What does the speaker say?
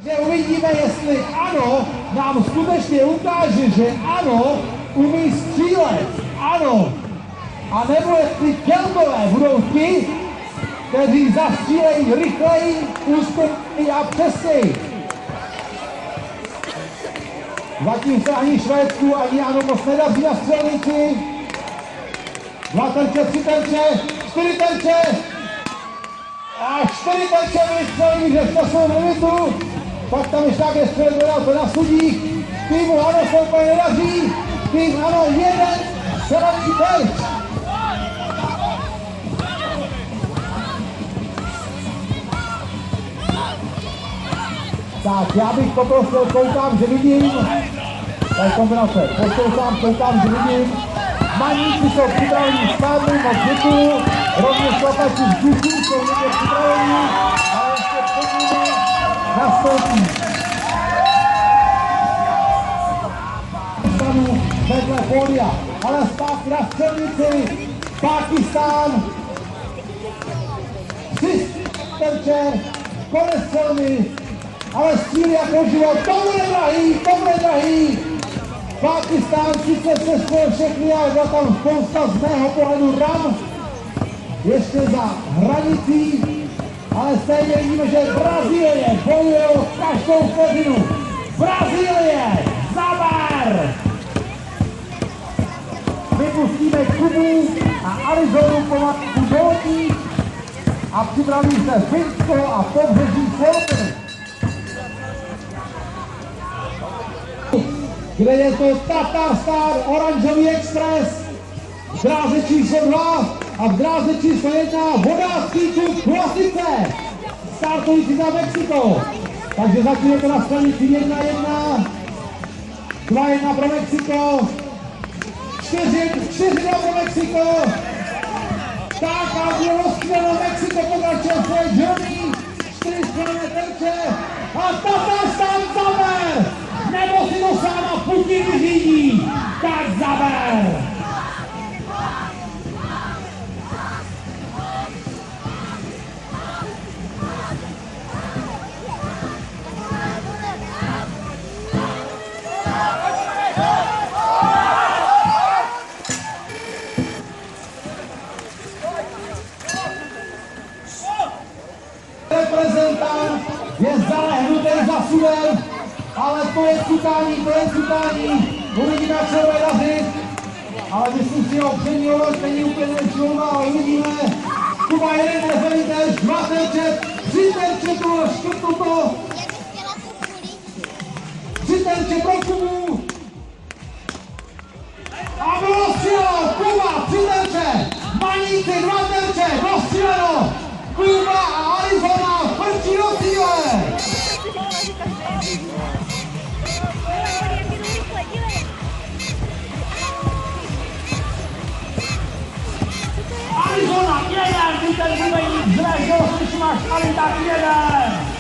Že uvidíme, jestli ano, nám skutečně ukáže, že ano, umí střílet, ano. A nebo jestli Keltové budou ti, kteří zastřílejí rychleji, úspěšněji a přesněji. Zatím se ani Švédsku, ani ano moc nedaří na střelnici. 2 terče, 3 terče, 4 terče. A 4 terče byly střelení, že v časovém limitu. Pak tam ještě nějaké střely dodal to na sudích. Týmu ano se úplně nedaří. Tým ano 1 střelený terč. Tak, já bych poprosil, koukám, že vidím. Tady kombinace, koukám, že vidím. Maníci jsou připraveni stávnu, moc děkuju. Rovněž chlapači z duchu jsou někde připraveni, ale ještě před nimi nastoupí. Stanu vedle pódia, ale zpátky na střelnici. Pákistán. 3 terče, konec střelny. Ale střílí jako život, to bude drahý. Pákistán sice přeskočil všechny, ale byla tam spousta z mého pohledu ran. Ještě za hranicí, ale stejně vidíme, že Brazílie bojuje o každou vteřinu. Brazílie, záber! Vypustíme Kubu a Arizonu pomalu dolní a připraví se Finsko a pobřeží Slovensko. Kde je to Tatar Star Oranžový Express v dráze číslo 2 a v dráze číslo 1 vodácký klub Klasice startující za Mexiko. Takže zatím je to na stanici 1-1, 2-1 pro Mexiko, 4-2 pro Mexiko. Tak a bylo rozstřeleno, Mexiko pokračuje svoje journey, 4 střelené terče a Tatar Star zaber! Nebo si to sáma Putin vyřídí, tak zaber! Reprezentant je zalehnutý za sudem, ale to je cukání. Uvidíme, jak se bude dařit, ale myslím si, že předního není úplně člouva, ale uvidíme. Kuba 1 trefený terč, 2 terče, 3 terče pro škrtnuto. 3 terče pro Kubu. A bylo stříleno, Kuba 3 terče, Maníci 2 terče, bylo stříleno. Kuba a Arizona vrčí do cíle. Arizona 1, ty ten druhý, zle, že ho slyším až, ale tak 1.